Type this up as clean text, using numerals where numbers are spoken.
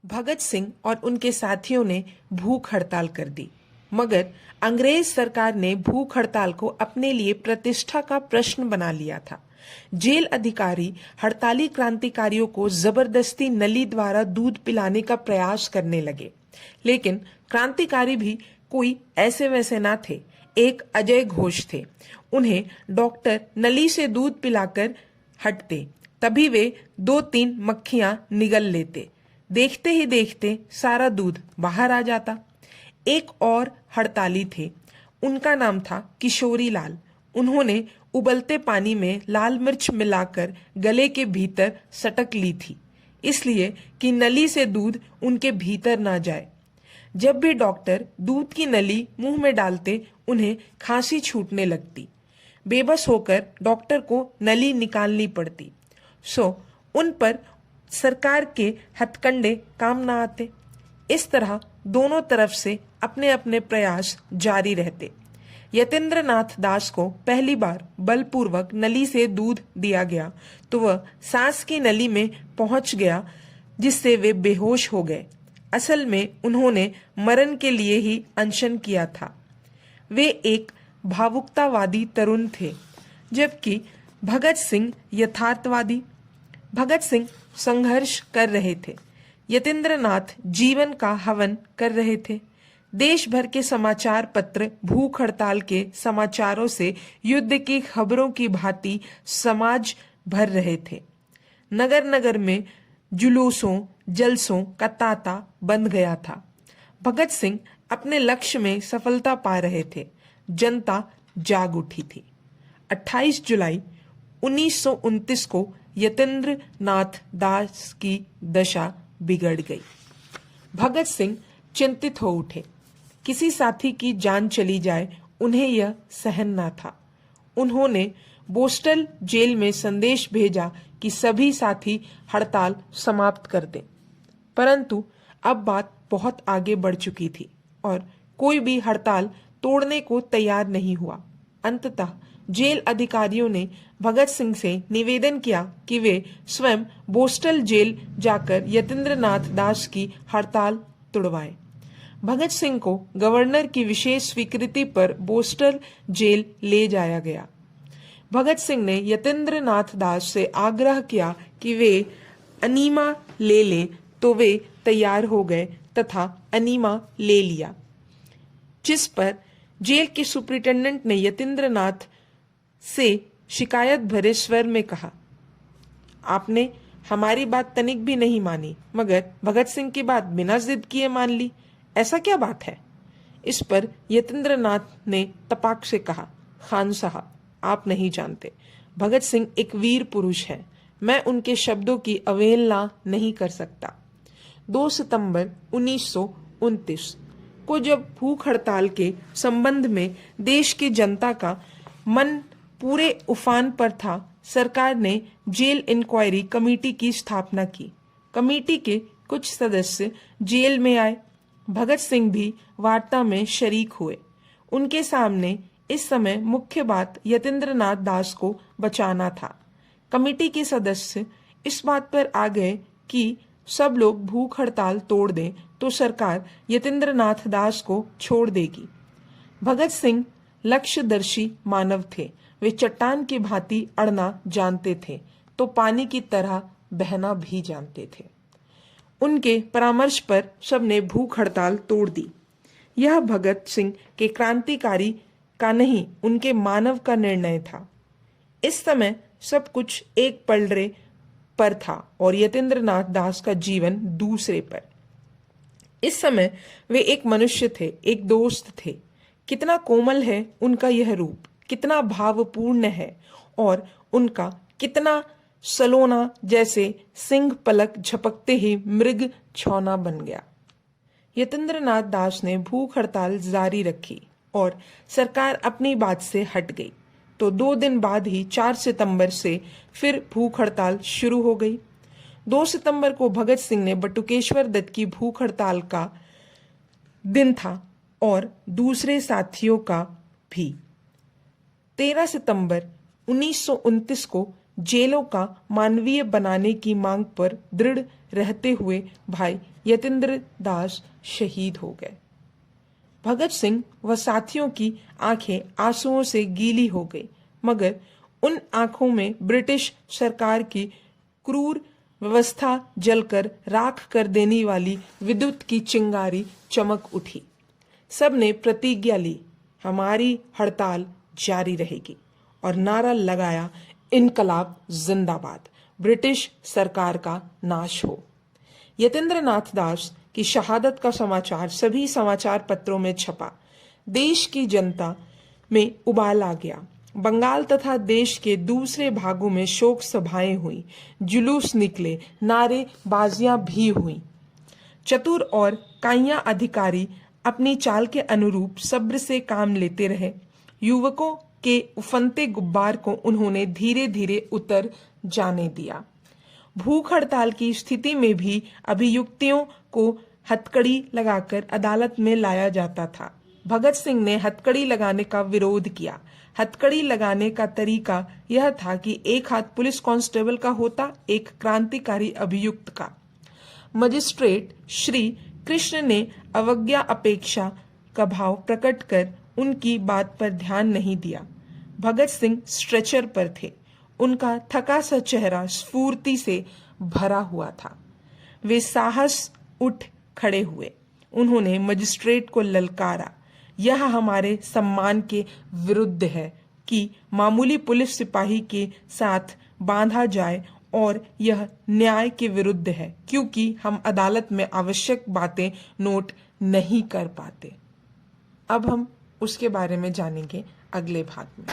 भगत सिंह और उनके साथियों ने भूख हड़ताल कर दी, मगर अंग्रेज सरकार ने भूख हड़ताल को अपने लिए प्रतिष्ठा का प्रश्न बना लिया था। जेल अधिकारी हड़ताली क्रांतिकारियों को जबरदस्ती नली द्वारा दूध पिलाने का प्रयास करने लगे, लेकिन क्रांतिकारी भी कोई ऐसे वैसे ना थे, एक अजय घोष थे। उन्हें डॉक्टर नली से दूध पिलाकर हटते, तभी वे 2-3 मक्खियां निगल लेते। देखते ही देखते सारा दूध बाहर आ जाता। एक और हड़ताली थे, उनका नाम था किशोरी लाल। उन्होंने उबलते पानी में लाल मिर्च मिलाकर गले के भीतर सटक ली थी, इसलिए कि नली से दूध उनके भीतर ना जाए। जब भी डॉक्टर दूध की नली मुंह में डालते, उन्हें खांसी छूटने लगती। बेबस होकर डॉक्टर को नली निकालनी पड़ती। उन पर सरकार के हथकंडे काम ना आते। इस तरह दोनों तरफ से अपने अपने प्रयास जारी रहते। यतीन्द्र नाथ दास को पहली बार बलपूर्वक नली से दूध दिया गया तो वह सांस की नली में पहुंच गया, जिससे वे बेहोश हो गए। असल में उन्होंने मरण के लिए ही अनशन किया था। वे एक भावुकतावादी तरुण थे, जबकि भगत सिंह यथार्थवादी। भगत सिंह संघर्ष कर रहे थे, यतीन्द्र नाथ जीवन का हवन कर रहे थे। देश भर के समाचार पत्र भूख हड़ताल के समाचारों से युद्ध की खबरों की भांति समाज भर रहे थे। नगर नगर में जुलूसों जलसों का तांता बंध गया था। भगत सिंह अपने लक्ष्य में सफलता पा रहे थे। जनता जाग उठी थी। 28 जुलाई 1929 को यतीन्द्र नाथ दास की दशा बिगड़ गई। भगत सिंह चिंतित हो उठे। किसी साथी की जान चली जाए, उन्हें यह सहन न था। उन्होंने बोस्टल जेल में संदेश भेजा कि सभी साथी हड़ताल समाप्त कर दें, परंतु अब बात बहुत आगे बढ़ चुकी थी और कोई भी हड़ताल तोड़ने को तैयार नहीं हुआ। अंततः जेल अधिकारियों ने भगत सिंह से निवेदन किया कि वे स्वयं बोस्टल जेल जाकर यतीन्द्र नाथ दास की हड़ताल तुड़वाएं। भगत सिंह को गवर्नर की विशेष स्वीकृति पर बोस्टल जेल ले जाया गया। भगत सिंह ने यतीन्द्र नाथ दास से आग्रह किया कि वे अनीमा ले लें, तो वे तैयार हो गए तथा अनीमा ले लिया, जिस पर जेल के सुपरिटेंडेंट ने यतीन्द्र नाथ से शिकायत भरे स्वर में कहा, आपने हमारी बात तनिक भी नहीं मानी, मगर भगत सिंह की बात बिना जिद किए मान ली। ऐसा क्या बात है? इस पर यतीन्द्र नाथ ने तपाक से कहा, खान साहब, आप नहीं जानते, भगत सिंह एक वीर पुरुष है। मैं उनके शब्दों की अवहेलना नहीं कर सकता। 2 सितंबर 1929 को जब भूख हड़ताल के संबंध में देश की जनता का मन पूरे उफान पर था, सरकार ने जेल इंक्वायरी कमेटी की स्थापना की। कमेटी के कुछ सदस्य जेल में आए। भगत सिंह भी वार्ता में शरीक हुए। उनके सामने इस समय मुख्य बात यतीन्द्र नाथ दास को बचाना था। कमेटी के सदस्य इस बात पर आ गए कि सब लोग भूख हड़ताल तोड़ दें तो सरकार यतीन्द्र नाथ दास को छोड़ देगी। भगत सिंह लक्ष्यदर्शी मानव थे। वे चट्टान की भांति अड़ना जानते थे तो पानी की तरह बहना भी जानते थे। उनके परामर्श पर सबने भूख हड़ताल तोड़ दी। यह भगत सिंह के क्रांतिकारी का नहीं, उनके मानव का निर्णय था। इस समय सब कुछ एक पलड़े पर था और यतीन्द्र नाथ दास का जीवन दूसरे पर। इस समय वे एक मनुष्य थे, एक दोस्त थे। कितना कोमल है उनका यह रूप, कितना भावपूर्ण है, और उनका कितना सलोना, जैसे सिंह पलक झपकते ही मृग छौना बन गया। यतीन्द्र नाथ दास ने भूख हड़ताल जारी रखी और सरकार अपनी बात से हट गई तो 2 दिन बाद ही 4 सितंबर से फिर भूख हड़ताल शुरू हो गई। 2 सितंबर को भगत सिंह ने बटुकेश्वर दत्त की भूख हड़ताल का दिन था और दूसरे साथियों का भी। 13 सितंबर 1929 को जेलों का मानवीय बनाने की मांग पर दृढ़ रहते हुए भाई यतीन्द्र दास शहीद हो गए। भगत सिंह व साथियों की आंखें आंसुओं से गीली हो गई, मगर उन आंखों में ब्रिटिश सरकार की क्रूर व्यवस्था जलकर राख कर देने वाली विद्युत की चिंगारी चमक उठी। सबने प्रतिज्ञा ली, हमारी हड़ताल जारी रहेगी, और नारा लगाया, इनकलाब जिंदाबाद, ब्रिटिश सरकार का नाश हो। यतीन्द्र नाथ दास की शहादत का समाचार सभी समाचार पत्रों में छपा। देश की जनता में उबाल आ गया। बंगाल तथा देश के दूसरे भागों में शोक सभाएं हुई, जुलूस निकले, नारेबाजियां भी हुई। चतुर और काइया अधिकारी अपनी चाल के अनुरूप सब्र से काम लेते रहे। युवकों के उफनते गुब्बार को उन्होंने धीरे धीरे उतर जाने दिया। भूख हड़ताल की स्थिति में भी अभियुक्तों को हथकड़ी लगाकर अदालत में लाया जाता था। भगत सिंह ने हथकड़ी लगाने का विरोध किया। हथकड़ी लगाने का तरीका यह था कि एक हाथ पुलिस कांस्टेबल का होता, एक क्रांतिकारी अभियुक्त का। मजिस्ट्रेट श्री कृष्ण ने अवज्ञा अपेक्षा का भाव प्रकट कर उनकी बात पर ध्यान नहीं दिया। भगत सिंह स्ट्रेचर पर थे। उनका थका सा चेहरा स्फूर्ति से भरा हुआ था। वे साहस उठ खड़े हुए। उन्होंने मजिस्ट्रेट को ललकारा, यह हमारे सम्मान के विरुद्ध है कि मामूली पुलिस सिपाही के साथ बांधा जाए, और यह न्याय के विरुद्ध है क्योंकि हम अदालत में आवश्यक बातें नोट नहीं कर पाते। अब हम उसके बारे में जानेंगे अगले भाग में।